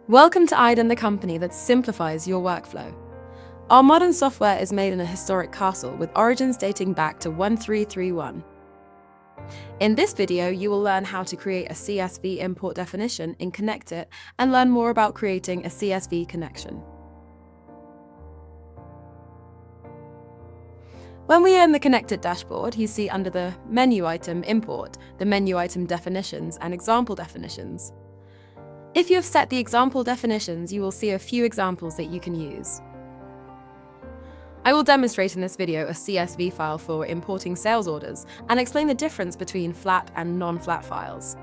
Welcome to IDEN, the company that simplifies your workflow. Our modern software is made in a historic castle with origins dating back to 1331. In this video, you will learn how to create a CSV import definition in ConnectIT and learn more about creating a CSV connection. When we are in the ConnectIT dashboard, you see under the menu item Import, the menu item Definitions and Example Definitions. If you have set the example definitions, you will see a few examples that you can use. I will demonstrate in this video a CSV file for importing sales orders and explain the difference between flat and non-flat files.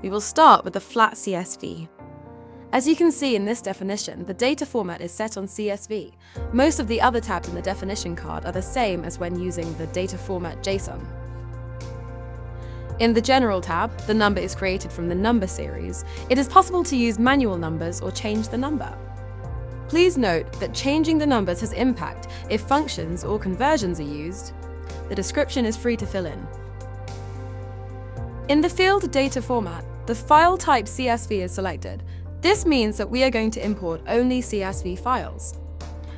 We will start with the flat CSV. As you can see in this definition, the data format is set on CSV. Most of the other tabs in the definition card are the same as when using the data format JSON. In the General tab, the number is created from the number series. It is possible to use manual numbers or change the number. Please note that changing the numbers has impact if functions or conversions are used. The description is free to fill in. In the field Data Format, the file type CSV is selected. This means that we are going to import only CSV files.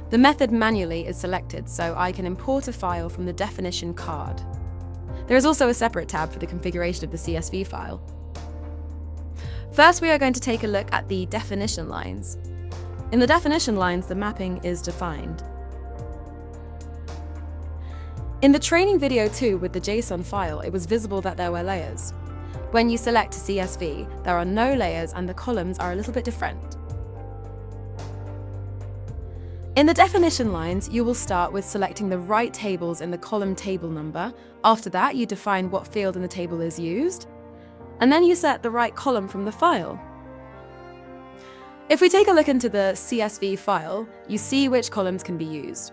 The method manually is selected, so I can import a file from the definition card. There is also a separate tab for the configuration of the CSV file. First, we are going to take a look at the definition lines. In the definition lines, the mapping is defined. In the training video 2 with the JSON file, it was visible that there were layers. When you select a CSV, there are no layers and the columns are a little bit different. In the definition lines, you will start with selecting the right tables in the column table number. After that, you define what field in the table is used, and then you set the right column from the file. If we take a look into the CSV file, you see which columns can be used.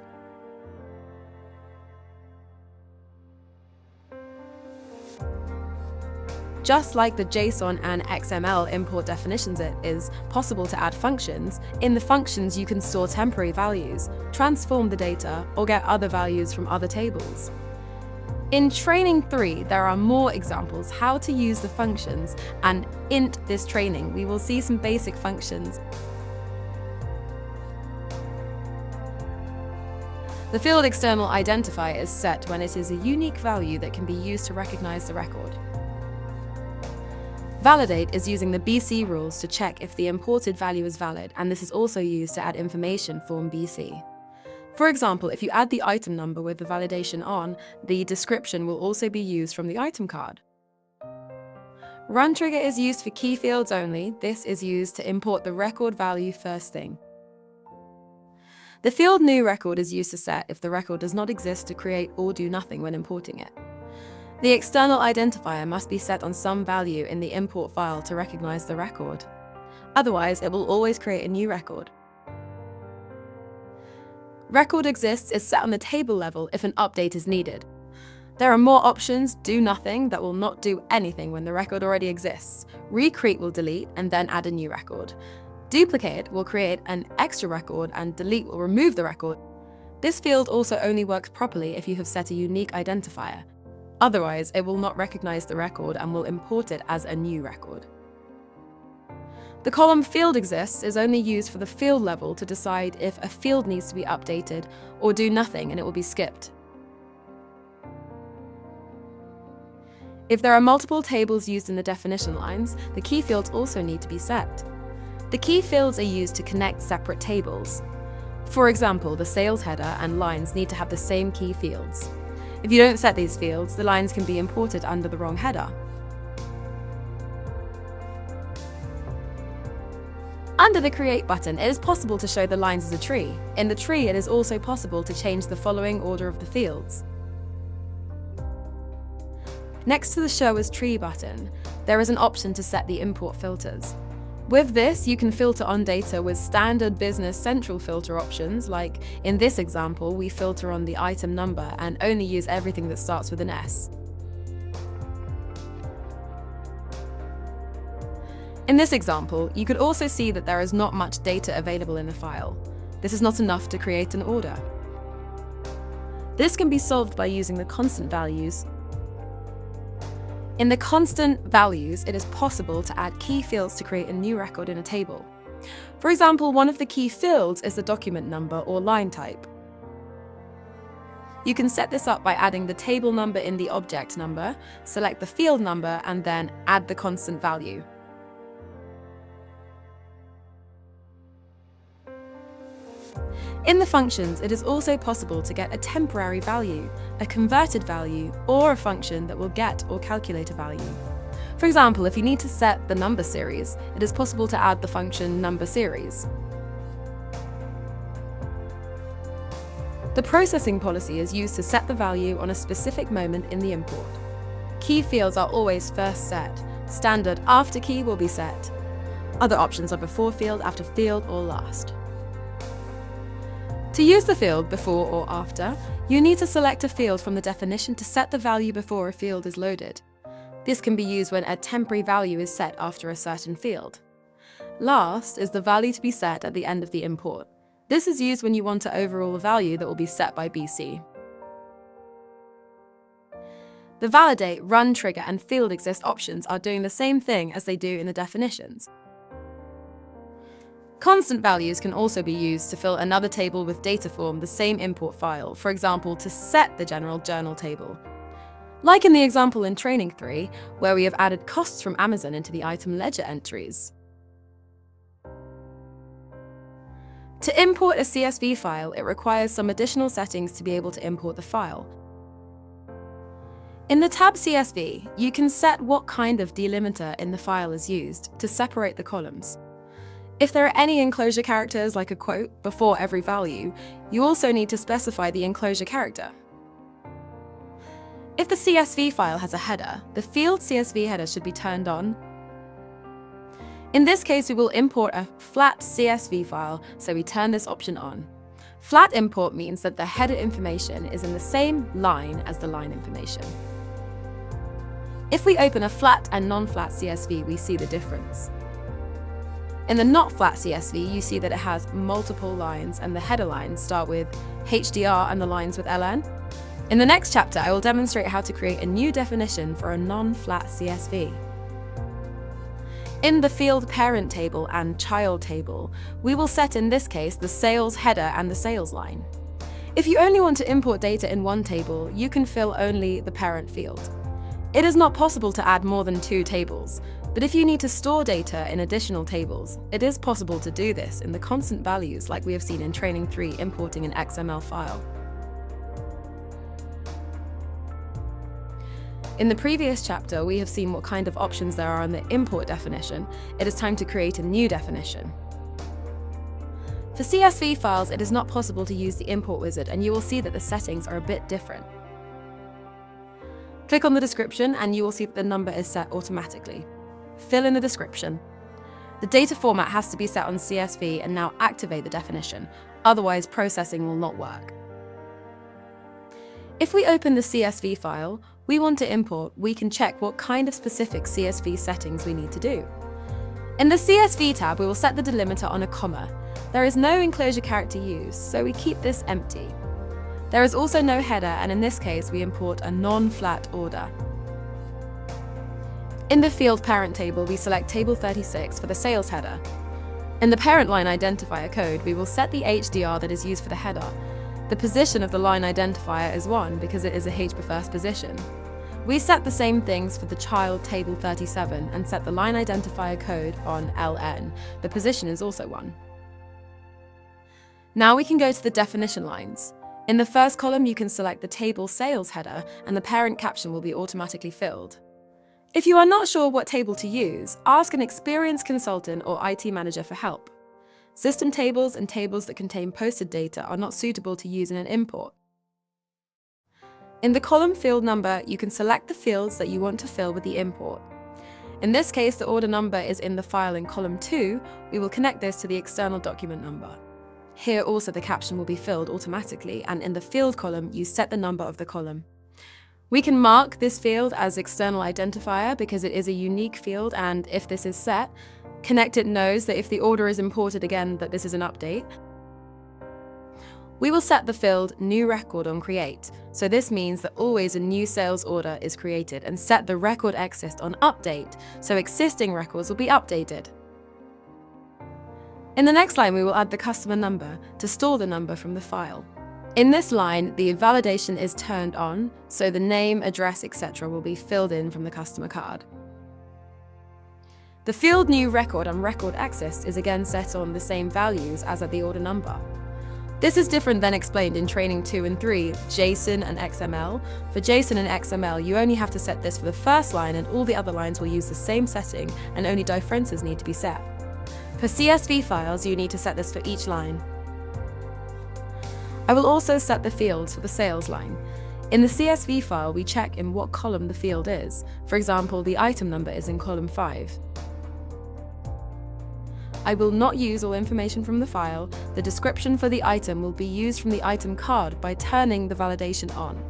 Just like the JSON and XML import definitions, it is possible to add functions. In the functions, you can store temporary values, transform the data, or get other values from other tables. In Training 3, there are more examples how to use the functions, and in this training, we will see some basic functions. The field external identifier is set when it is a unique value that can be used to recognize the record. Validate is using the BC rules to check if the imported value is valid, and this is also used to add information from BC. For example, if you add the item number with the validation on, the description will also be used from the item card. Run trigger is used for key fields only. This is used to import the record value first thing. The field new record is used to set if the record does not exist to create or do nothing when importing it. The external identifier must be set on some value in the import file to recognize the record. Otherwise, it will always create a new record. Record exists is set on the table level if an update is needed. There are more options: do nothing, that will not do anything when the record already exists. Recreate will delete and then add a new record. Duplicate will create an extra record, and delete will remove the record. This field also only works properly if you have set a unique identifier. Otherwise, it will not recognize the record and will import it as a new record. The column field exists is only used for the field level to decide if a field needs to be updated, or do nothing and it will be skipped. If there are multiple tables used in the definition lines, the key fields also need to be set. The key fields are used to connect separate tables. For example, the sales header and lines need to have the same key fields. If you don't set these fields, the lines can be imported under the wrong header. Under the Create button, it is possible to show the lines as a tree. In the tree, it is also possible to change the following order of the fields. Next to the Show as Tree button, there is an option to set the import filters. With this, you can filter on data with standard Business Central filter options, like in this example, we filter on the item number and only use everything that starts with an S. In this example, you could also see that there is not much data available in the file. This is not enough to create an order. This can be solved by using the constant values. In the constant values, it is possible to add key fields to create a new record in a table. For example, one of the key fields is the document number or line type. You can set this up by adding the table number in the object number, select the field number, and then add the constant value. In the functions, it is also possible to get a temporary value, a converted value, or a function that will get or calculate a value. For example, if you need to set the number series, it is possible to add the function number series. The processing policy is used to set the value on a specific moment in the import. Key fields are always first set. Standard after key will be set. Other options are before field, after field, or last. To use the field before or after, you need to select a field from the definition to set the value before a field is loaded. This can be used when a temporary value is set after a certain field. Last is the value to be set at the end of the import. This is used when you want to overrule a value that will be set by BC. The validate, run trigger, and field exist options are doing the same thing as they do in the definitions. Constant values can also be used to fill another table with data from the same import file, for example, to set the general journal table. Like in the example in Training 3, where we have added costs from Amazon into the item ledger entries. To import a CSV file, it requires some additional settings to be able to import the file. In the tab CSV, you can set what kind of delimiter in the file is used to separate the columns. If there are any enclosure characters, like a quote, before every value, you also need to specify the enclosure character. If the CSV file has a header, the field CSV header should be turned on. In this case, we will import a flat CSV file, so we turn this option on. Flat import means that the header information is in the same line as the line information. If we open a flat and non-flat CSV, we see the difference. In the not flat CSV, you see that it has multiple lines, and the header lines start with HDR and the lines with LN. In the next chapter, I will demonstrate how to create a new definition for a non-flat CSV. In the field parent table and child table, we will set in this case the sales header and the sales line. If you only want to import data in one table, you can fill only the parent field. It is not possible to add more than 2 tables. But if you need to store data in additional tables, it is possible to do this in the constant values like we have seen in Training 3 importing an XML file. In the previous chapter, we have seen what kind of options there are in the import definition. It is time to create a new definition. For CSV files, it is not possible to use the import wizard, and you will see that the settings are a bit different. Click on the description and you will see that the number is set automatically. Fill in the description. The data format has to be set on CSV, and now activate the definition, otherwise processing will not work. If we open the CSV file we want to import, we can check what kind of specific CSV settings we need to do. In the CSV tab, we will set the delimiter on a comma. There is no enclosure character used, so we keep this empty. There is also no header, and in this case we import a non-flat order. In the field parent table, we select table 36 for the sales header. In the parent line identifier code, we will set the HDR that is used for the header. The position of the line identifier is 1 because it is a HBFirst position. We set the same things for the child table 37 and set the line identifier code on LN. The position is also 1. Now we can go to the definition lines. In the first column, you can select the table sales header, and the parent caption will be automatically filled. If you are not sure what table to use, ask an experienced consultant or IT manager for help. System tables and tables that contain posted data are not suitable to use in an import. In the column field number, you can select the fields that you want to fill with the import. In this case, the order number is in the file in column 2. We will connect this to the external document number. Here also the caption will be filled automatically, and in the field column, you set the number of the column. We can mark this field as external identifier because it is a unique field, and if this is set, ConnectIT knows that if the order is imported again, that this is an update. We will set the field New Record on Create, so this means that always a new sales order is created, and set the record exist on Update, so existing records will be updated. In the next line, we will add the customer number to store the number from the file. In this line, the validation is turned on, so the name, address, etc. will be filled in from the customer card. The field New Record on Record Access is again set on the same values as at the order number. This is different than explained in Training 2 and 3, JSON and XML. For JSON and XML, you only have to set this for the first line, and all the other lines will use the same setting, and only differences need to be set. For CSV files, you need to set this for each line. I will also set the fields for the sales line. In the CSV file, we check in what column the field is. For example, the item number is in column 5. I will not use all information from the file. The description for the item will be used from the item card by turning the validation on.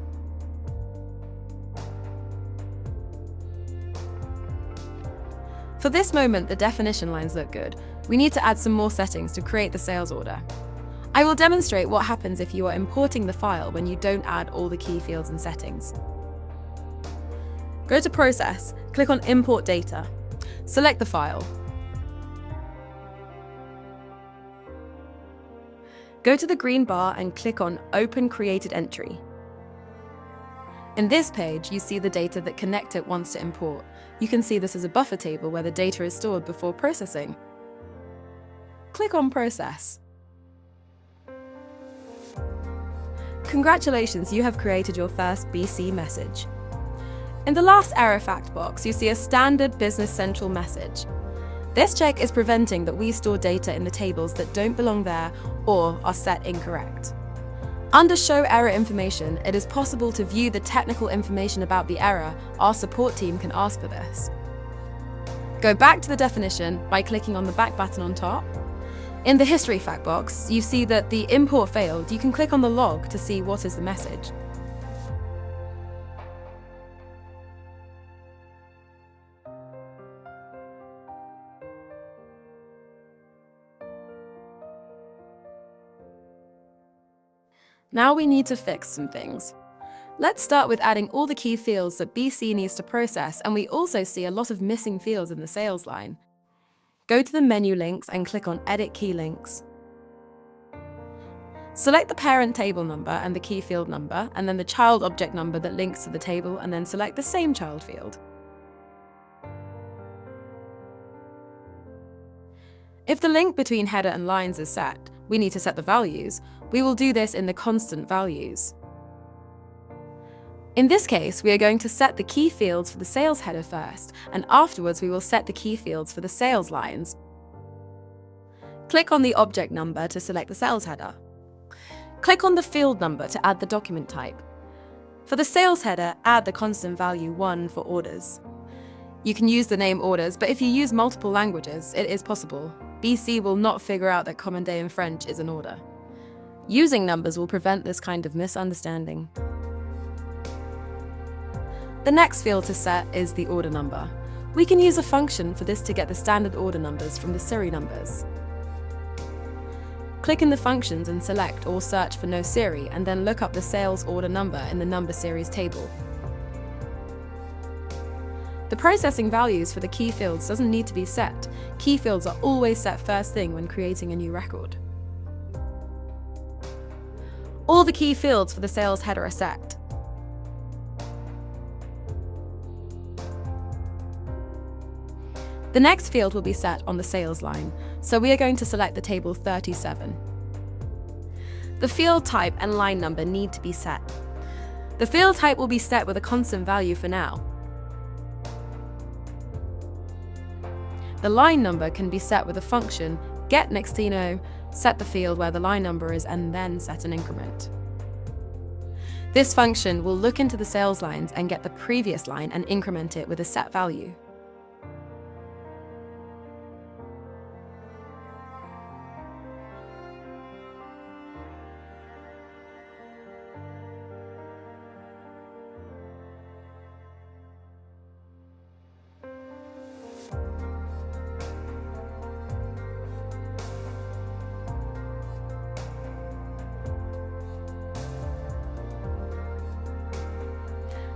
For this moment, the definition lines look good. We need to add some more settings to create the sales order. I will demonstrate what happens if you are importing the file when you don't add all the key fields and settings. Go to Process, click on Import Data. Select the file. Go to the green bar and click on Open Created Entry. In this page, you see the data that ConnectIT wants to import. You can see this as a buffer table where the data is stored before processing. Click on Process. Congratulations, you have created your first BC message. In the last error fact box, you see a standard Business Central message. This check is preventing that we store data in the tables that don't belong there or are set incorrect. Under Show Error Information, it is possible to view the technical information about the error. Our support team can ask for this. Go back to the definition by clicking on the back button on top. In the History fact box, you see that the import failed. You can click on the log to see what is the message. Now we need to fix some things. Let's start with adding all the key fields that BC needs to process, and we also see a lot of missing fields in the sales line. Go to the menu links and click on Edit Key Links. Select the parent table number and the key field number, and then the child object number that links to the table, and then select the same child field. If the link between header and lines is set, we need to set the values. We will do this in the constant values. In this case, we are going to set the key fields for the sales header first, and afterwards we will set the key fields for the sales lines. Click on the object number to select the sales header. Click on the field number to add the document type. For the sales header, add the constant value 1 for orders. You can use the name orders, but if you use multiple languages, it is possible. BC will not figure out that Commande in French is an order. Using numbers will prevent this kind of misunderstanding. The next field to set is the order number. We can use a function for this to get the standard order numbers from the serial numbers. Click in the functions and select or search for no series, and then look up the sales order number in the number series table. The processing values for the key fields doesn't need to be set. Key fields are always set first thing when creating a new record. All the key fields for the sales header are set. The next field will be set on the sales line, so we are going to select the table 37. The field type and line number need to be set. The field type will be set with a constant value for now. The line number can be set with a function, getNextino, set the field where the line number is, and then set an increment. This function will look into the sales lines and get the previous line and increment it with a set value.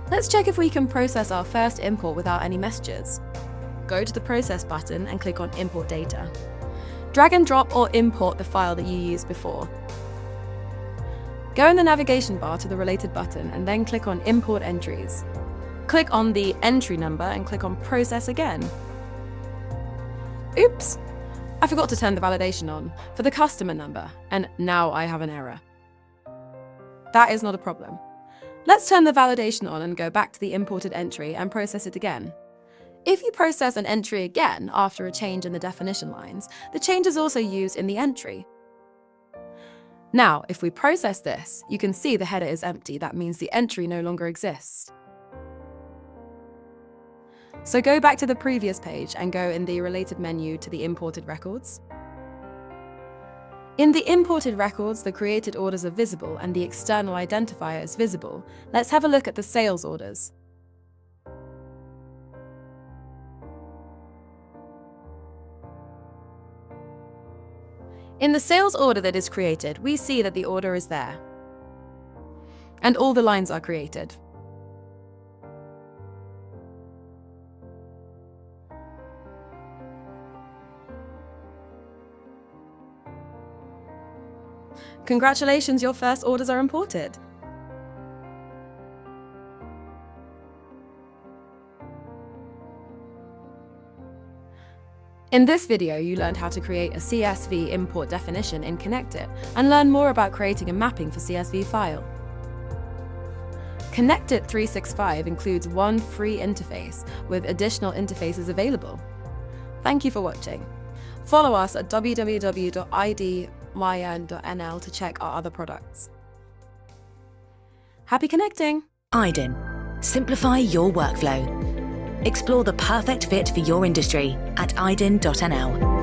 Let's check if we can process our first import without any messages. Go to the Process button and click on Import Data. Drag and drop or import the file that you used before. Go in the navigation bar to the related button and then click on Import Entries. Click on the entry number and click on Process again. Oops! I forgot to turn the validation on for the customer number, and now I have an error. That is not a problem. Let's turn the validation on and go back to the imported entry and process it again. If you process an entry again after a change in the definition lines, the change is also used in the entry. Now, if we process this, you can see the header is empty. That means the entry no longer exists. So go back to the previous page and go in the related menu to the imported records. In the imported records, the created orders are visible and the external identifier is visible. Let's have a look at the sales orders. In the sales order that is created, we see that the order is there. And all the lines are created. Congratulations, your first orders are imported. In this video, you learned how to create a CSV import definition in ConnectIT and learn more about creating a mapping for CSV file. ConnectIT 365 includes one free interface with additional interfaces available. Thank you for watching. Follow us at www.idyn.nl to check our other products. Happy connecting! IDYN. Simplify your workflow. Explore the perfect fit for your industry at idyn.nl.